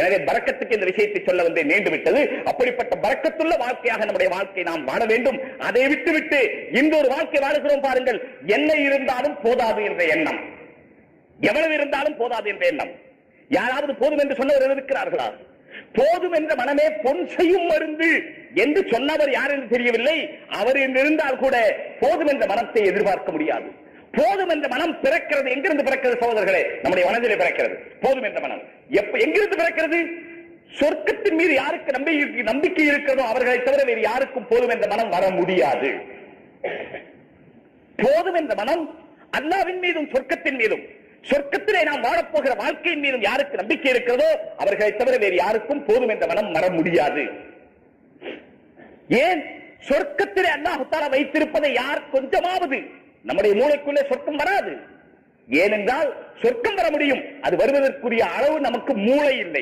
எனவே பரக்கத்துக்கு இந்த விஷயத்தை சொல்ல வந்து நீண்டு விட்டது. அப்படிப்பட்ட பரக்கத்துள்ள வாழ்க்கையாக நம்முடைய வாழ்க்கை நாம் வாழ வேண்டும். அதை விட்டுவிட்டு இந்த ஒரு வாழ்க்கை வாழுகிறோம் பாருங்கள். என்ன இருந்தாலும் போதாது என்ற எண்ணம், எவ்வளவு இருந்தாலும் போதாது என்ற எண்ணம். யாராவது போதும் என்று சொன்னவர் இருக்கிறார்களா? போதும் என்ற மனமே பொன் செய்யும் மருந்து என்று சொன்னவர் யார் என்று தெரியவில்லை. அவர் இருந்தால் கூட போதும் என்ற மனத்தை எதிர்பார்க்க முடியாது. போதும் என்ற மனம் பிறக்கிறது. எங்கிருந்து பிறக்கிறது சகோதரர்களே? நம்முடைய மனதிலே பிறக்கிறது போதும் என்ற மனம். எங்கிருந்து பிறக்கிறது? சொர்க்கத்தின் மீது யாருக்கு நம்பிக்கை இருக்கிறதோ அவர்களை தவிர வேறு யாருக்கும் போதும் என்ற மனம் வர முடியாது. போதும் என்ற மனம் அல்லாஹ்வின் மீதும் சொர்க்கத்தின் மீதும், சொர்க்கத்திலே நாம் வாழப்போகிற வாழ்க்கையின் மீதும் யாருக்கு நம்பிக்கை இருக்கிறதோ அவர்களை தவிர வேறு யாருக்கும் போதும் என்ற மனம் வர முடியாது. ஏன்? சொர்க்கத்திலே அல்லாஹ் தஆலா வைத்திருப்பதை யார் கொஞ்சமாவது நம்முடைய மூளைக்குள்ளே சொர்க்கம் வராது. ஏனென்றால் சொர்க்கம் வர முடியும், அது வருவதற்குரிய அளவு நமக்கு மூளை இல்லை.